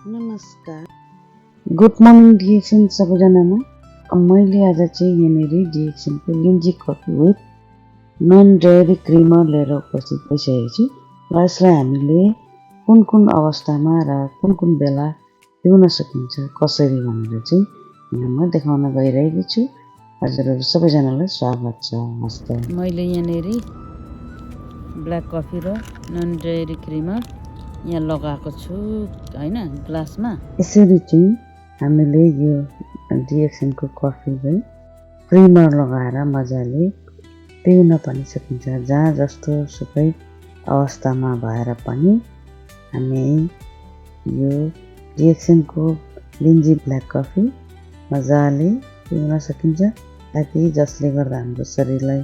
नमस्कार, good morning DXN सबैजनामा। मैले आज चाहिँ यहाँनिर डिएक्सनको लिन्जी कफी विथ नन डेयरी क्रिमर लिएर उपस्थित भइसकेको छु र यसलाई हामीले कुन कुन अवस्थामा र कुन कुन बेला पिउन सकिन्छ कसरी भनेर चाहिँ यहाँ म देखाउन गइरहेको छु। हजुरहरू सबैजनालाई स्वागत छ। हस्त मैले यहाँनिर ब्ल्याक कफी र नन डेयरी क्रिमर यहाँ लगाएको छु हैन ग्लासमा। यसरी चाहिँ हामीले यो डिएक्सनको कफीलाई क्रिमर लगाएर मजाले पिउन पनि सकिन्छ। जहाँ जस्तो सुकै अवस्थामा भएर पनि हामी यो डिएक्सनको लिन्जी ब्ल्याक कफी मजाले पिउन सकिन्छ, ताकि जसले गर्दा हाम्रो शरीरलाई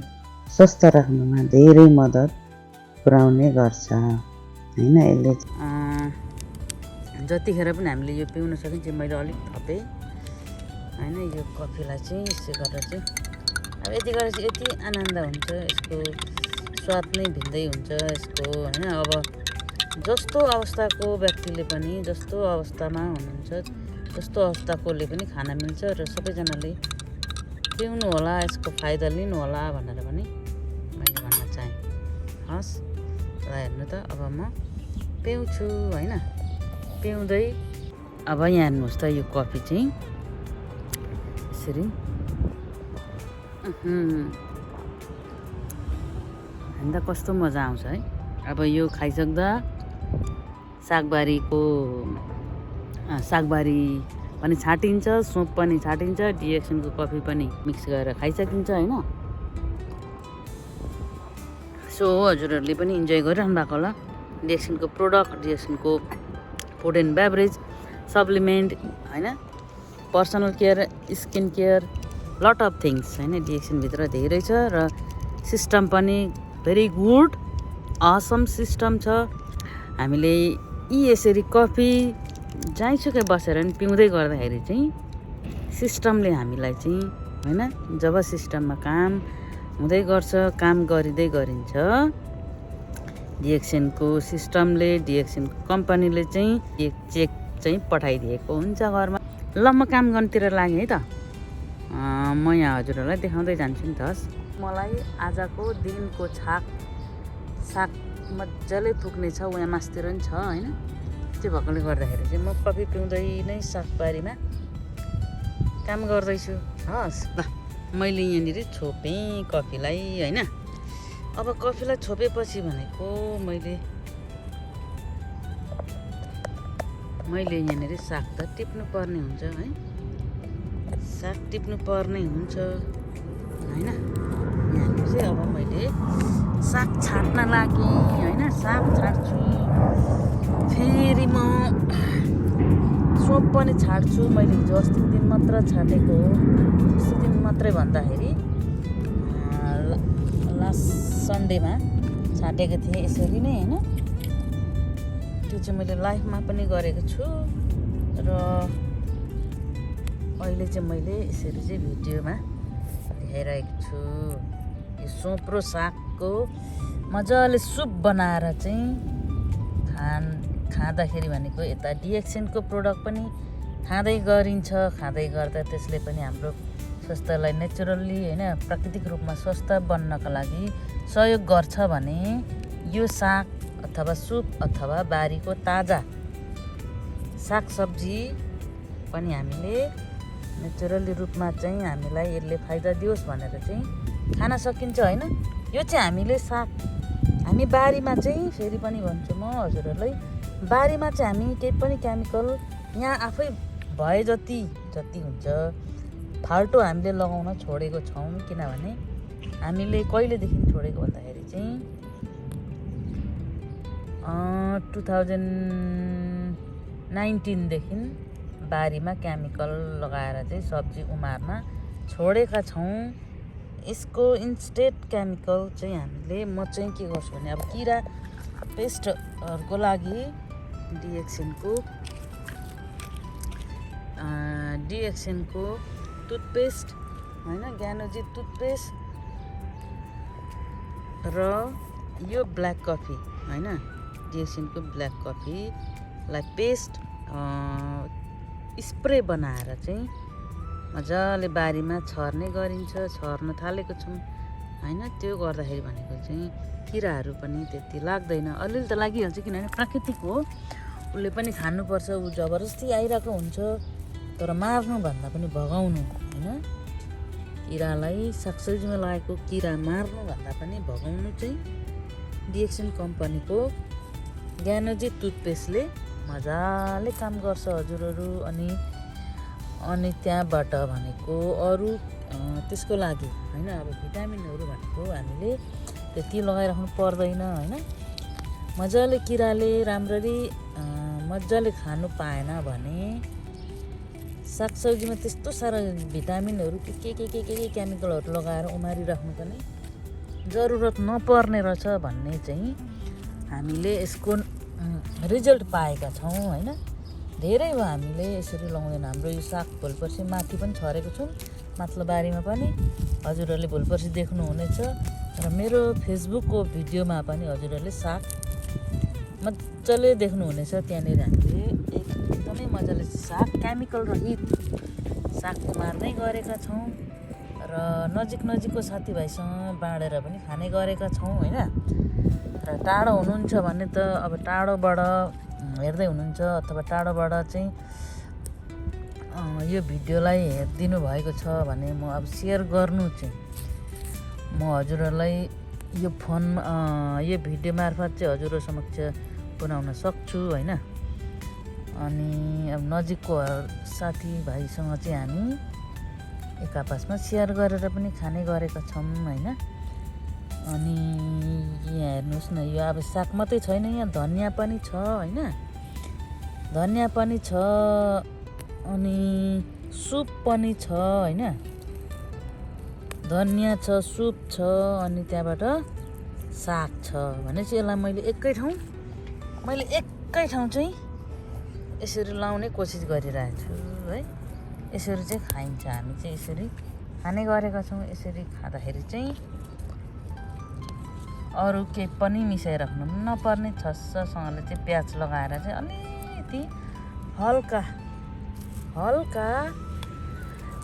स्वस्थ राख्नुमा धेरै मद्दत पुर्याउने गर्छ हैन। यसले जतिखेर पनि हामीले यो पिउन सकिन्छ। मैले अलिक थपेँ हैन यो कफीलाई चाहिँ यसो गरेर चाहिँ अब यति गरेर चाहिँ यति आनन्द हुन्छ। यसको स्वाद नै भिन्दै हुन्छ यसको हैन। अब जस्तो अवस्थाको व्यक्तिले पनि जस्तो अवस्थामा हुनुहुन्छ जस्तो अवस्थाकोले पनि खान मिल्छ र सबैजनाले पिउनु होला, यसको फाइदा लिनु होला भनेर पनि मैले भन्न चाहेँ। हस् ल हेर्नु त अब म पिउँछु हैन। पिउँदै अब यहाँ हेर्नुहोस् त यो कफी चाहिँ यसरी हेर्दा कस्तो मजा आउँछ है। अब यो खाइसक्दा सागबारी पनि छाटिन्छ, सुप पनि छाटिन्छ, डिएक्सनको कफी पनि मिक्स गरेर खाइसकिन्छ हैन। सो हजुरहरूले पनि इन्जोय गरिरहनु भएको होला डिएक्सनको प्रोडक्ट, डिएक्सनको फुड एन्ड बेभरेज, सप्लिमेन्ट हैन, personal care, skin care, lot of things हैन। डिएक्सनभित्र धेरै छ र सिस्टम पनि भेरी गुड असम सिस्टम छ। हामीले यसरी कफी जहीँसुकै बसेर पनि पिउँदै गर्दाखेरि चाहिँ सिस्टमले हामीलाई चाहिँ हैन, जब सिस्टममा काम हुँदै गर्छ, काम गरिँदै गरिन्छ, डिएक्सनको सिस्टमले डिएक्सनको कम्पनीले चाहिँ एक चेक चाहिँ पठाइदिएको हुन्छ घरमा। ल म काम गर्नतिर लागेँ है त। म यहाँ हजुरहरूलाई देखाउँदै जान्छु नि त। हस् मलाई आजको दिनको साग मजाले पुग्ने छ, उहाँ मासतिर पनि छ हैन। त्यो भएकोले गर्दाखेरि चाहिँ म कफी पिउँदै नै सागबारीमा काम गर्दैछु। हस् ल मैले यहाँनिर छोपेँ कफीलाई हैन। अब कफीलाई छोपेपछि भनेको मैले यहाँनिर साग त टिप्नु पर्ने हुन्छ है। साग टिप्नु पर्ने हुन्छ हैन। यहाँनिर चाहिँ अब मैले साग छाट्न लागेँ हैन। साग छाट्छु, फेरि म सोप पनि छाट्छु। मैले हिजो अस्तिको दिन मात्र छाटेको हो। अस्ति दिन मात्रै भन्दाखेरि लास्ट सन्डेमा छाटेको थिएँ यसरी नै हैन। त्यो चाहिँ मैले लाइफमा पनि गरेको छु र अहिले चाहिँ मैले यसरी चाहिँ भिडियोमा देखाइरहेको छु। यो सोप र सागको मजाले सुप बनाएर चाहिँ खाँदाखेरि भनेको यता डिएक्सनको प्रोडक्ट पनि खाँदै गरिन्छ। खाँदै गर्दा त्यसले पनि हाम्रो स्वास्थ्यलाई नेचुरल्ली हैन प्राकृतिक रूपमा स्वस्थ बन्नका लागि सहयोग गर्छ भने यो साग अथवा सुप अथवा बारीको ताजा सागसब्जी पनि हामीले नेचुरली रूपमा चाहिँ हामीलाई यसले फाइदा दियोस् भनेर चाहिँ खान सकिन्छ हैन। यो चाहिँ हामी बारीमा चाहिँ फेरि पनि भन्छु म हजुरहरूलाई, बारीमा चाहिँ हामी केही पनि केमिकल यहाँ आफै भए जति हुन्छ फाल्टो हामीले लगाउन छोडेको छौँ। किनभने हामीले कहिलेदेखि छोडेको भन्दाखेरि चाहिँ 2019 देखि बारीमा केमिकल लगाएर चाहिँ सब्जी उमार्न छोडेका छौँ। यसको इन्स्टेड केमिकल चाहिँ हामीले म चाहिँ के गर्छु भने अब किरा पेस्टहरूको लागि डिएक्सनको टुथपेस्ट हैन, ज्ञानोजी टुथपेस्ट र यो ब्ल्याक कफी हैन, डिएक्सनको ब्ल्याक कफीलाई पेस्ट स्प्रे बनाएर चाहिँ मजाले बारीमा छर्ने गरिन्छ, छर्न थालेको छौँ होइन। त्यो गर्दाखेरि भनेको चाहिँ किराहरू पनि त्यति लाग्दैन। अलिअलि त लागिहाल्छ किनभने प्राकृतिक हो, उसले पनि खानुपर्छ, ऊ जबरजस्ती आइरहेको हुन्छ। तर मार्नुभन्दा पनि भगाउनु होइन, किरालाई सागसब्जीमा लागेको किरा मार्नुभन्दा पनि भगाउनु चाहिँ डिएक्सन कम्पनीको ज्ञानोजी टुथपेस्टले मजाले काम गर्छ हजुरहरू। अनि त्यहाँबाट भनेको अरू त्यसको लागि होइन, अब भिटामिनहरू भनेको हामीले त्यति लगाइराख्नु पर्दैन होइन। मजाले किराले राम्ररी मजाले खानु पाएन भने सागसब्जीमा त्यस्तो साह्रो भिटामिनहरू के केमिकलहरू लगाएर उमारिराख्नु पनि जरुरत नपर्ने रहेछ भन्ने चाहिँ हामीले यसको रिजल्ट पाएका छौँ होइन। धेरै हो हामीले यसरी लगाउँदैन। हाम्रो यो साग भोलिपर्सि माथि पनि छरेको छौँ, माथिल्लो बारीमा पनि हजुरहरूले भोलिपर्सि देख्नुहुनेछ। र मेरो फेसबुकको भिडियोमा पनि हजुरहरूले साग मजाले देख्नुहुनेछ। त्यहाँनिर हामीले एकदमै मजाले साग केमिकल रहित साग उमार्दै गरेका छौँ र नजिकको साथीभाइसँग बाँडेर पनि खाने गरेका छौँ होइन। र टाढो हुनुहुन्छ भने त अब टाढोबाट हेर्दै हुनुहुन्छ अथवा टाढोबाट चाहिँ यो भिडियोलाई हेरिदिनु भएको छ भने म अब सेयर गर्नु चाहिँ म हजुरहरूलाई यो फोनमा यो भिडियो मार्फत चाहिँ हजुरहरू समक्ष पुर्याउन सक्छु होइन। अनि अब नजिकको साथीभाइसँग चाहिँ हामी एक आपसमा सेयर गरेर पनि खाने गरेका छौँ होइन। अनि यहाँ हेर्नुहोस् न, यो अब साग मात्रै छैन, यहाँ धनियाँ पनि छ होइन, धनियाँ पनि छ, अनि सुप पनि छ होइन। धनियाँ छ, सुप छ, अनि त्यहाँबाट साग छ भनेपछि यसलाई मैले एकै ठाउँ चाहिँ यसरी लाउने कोसिस गरिरहेको छु है। यसरी चाहिँ खाइन्छ, हामी चाहिँ यसरी खाने गरेका छौँ। यसरी खाँदाखेरि चाहिँ अरू केही पनि मिसाइराख्नु नपर्ने, छस्ससँगले चाहिँ प्याज लगाएर चाहिँ अलिकति हल्का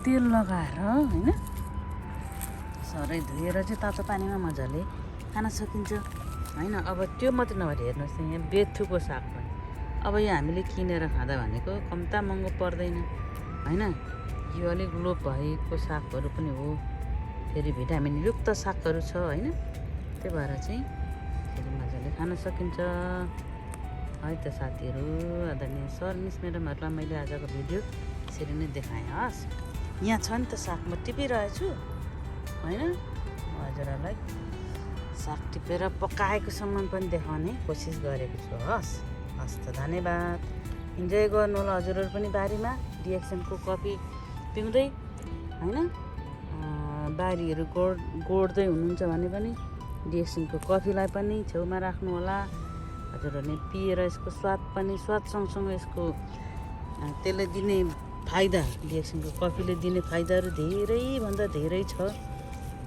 तेल लगाएर होइन सरै धोएर चाहिँ तातो पानीमा मजाले खान सकिन्छ होइन। अब त्यो मात्रै नभएर हेर्नुहोस् न, यहाँ बेथुको साग पनि अब यो हामीले किनेर खाँदा भनेको कम्ता महँगो पर्दैन होइन। यो अलिक लोप भएको सागहरू पनि हो, फेरि भिटामिन युक्त सागहरू छ होइन। त्यही भएर चाहिँ फेरि मजाले खान सकिन्छ है त साथीहरू। आदरणीय सर मिस म्याडमहरूलाई मैले आजको भिडियो यसरी नै देखाएँ। हस् यहाँ छ नि त साग, म टिपिरहेछु होइन। म हजुरहरूलाई साग टिपेर पकाएको सामान पनि देखाउने कोसिस गरेको छु। हस् त धन्यवाद। इन्जोय गर्नु होला हजुरहरू पनि बारीमा डिएक्सनको कफी पिउँदै होइन। बारीहरू गोड्दै हुनुहुन्छ भने पनि डिएक्सनको कफीलाई पनि छेउमा राख्नु होला। हजुरहरूले पिएर यसको स्वाद सँगसँगै यसको त्यसले दिने फाइदा, डिएक्सनको कफीले दिने फाइदाहरू धेरैभन्दा धेरै छ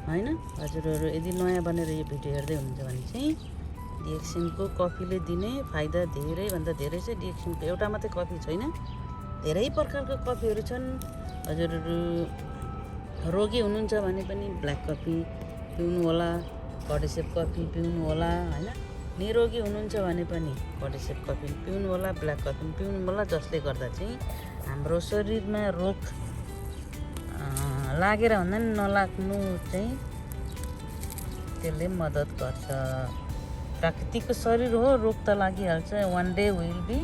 होइन। हजुरहरू यदि नयाँ बनेर यो भिडियो हेर्दै हुनुहुन्छ भने चाहिँ डिएक्सनको कफीले दिने फाइदा धेरैभन्दा धेरै छ। डिएक्सनको एउटा मात्रै कफी छैन, धेरै प्रकारको कफीहरू छन्। हजुरहरू रोगी हुनुहुन्छ भने पनि ब्ल्याक कफी पिउनु होला, कडेसेप कफी पिउनु होला होइन। निरोगी हुनुहुन्छ भने पनि कडेसेप कफी पिउनु होला, ब्ल्याक कफी पिउनु होला, जसले गर्दा चाहिँ हाम्रो शरीरमा रोग लागेर भन्दा नि नलाग्नु चाहिँ त्यसले मद्दत गर्छ। प्राकृतिकको शरीर हो, रोग त लागिहाल्छ। One day will be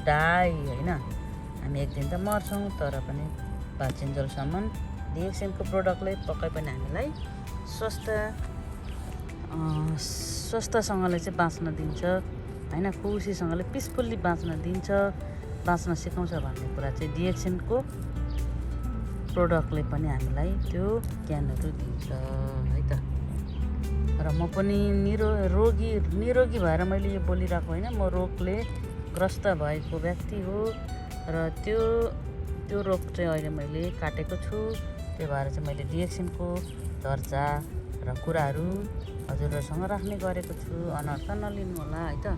die होइन। हामी एक दिन त मर्छौँ, तर पनि बाँचिन्जेलसम्म डिएक्सनको प्रोडक्टले पक्कै पनि हामीलाई स्वस्थसँगले चाहिँ बाँच्न दिन्छ होइन। खुसीसँगले पिसफुल्ली बाँच्न सिकाउँछ भन्ने कुरा चाहिँ डिएक्सनको प्रोडक्टले पनि हामीलाई त्यो ज्ञानहरू दिन्छ है त। र म पनि निरोगी भएर मैले यो बोलिरहेको होइन, म रोगले ग्रस्त भएको व्यक्ति हो र त्यो रोग चाहिँ अहिले मैले काटेको छु। त्यही भएर चाहिँ मैले डिएक्सनको चर्चा र कुराहरू हजुरहरूसँग राख्ने गरेको छु। अनर्थ नलिनु होला है त।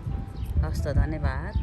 हस् त धन्यवाद।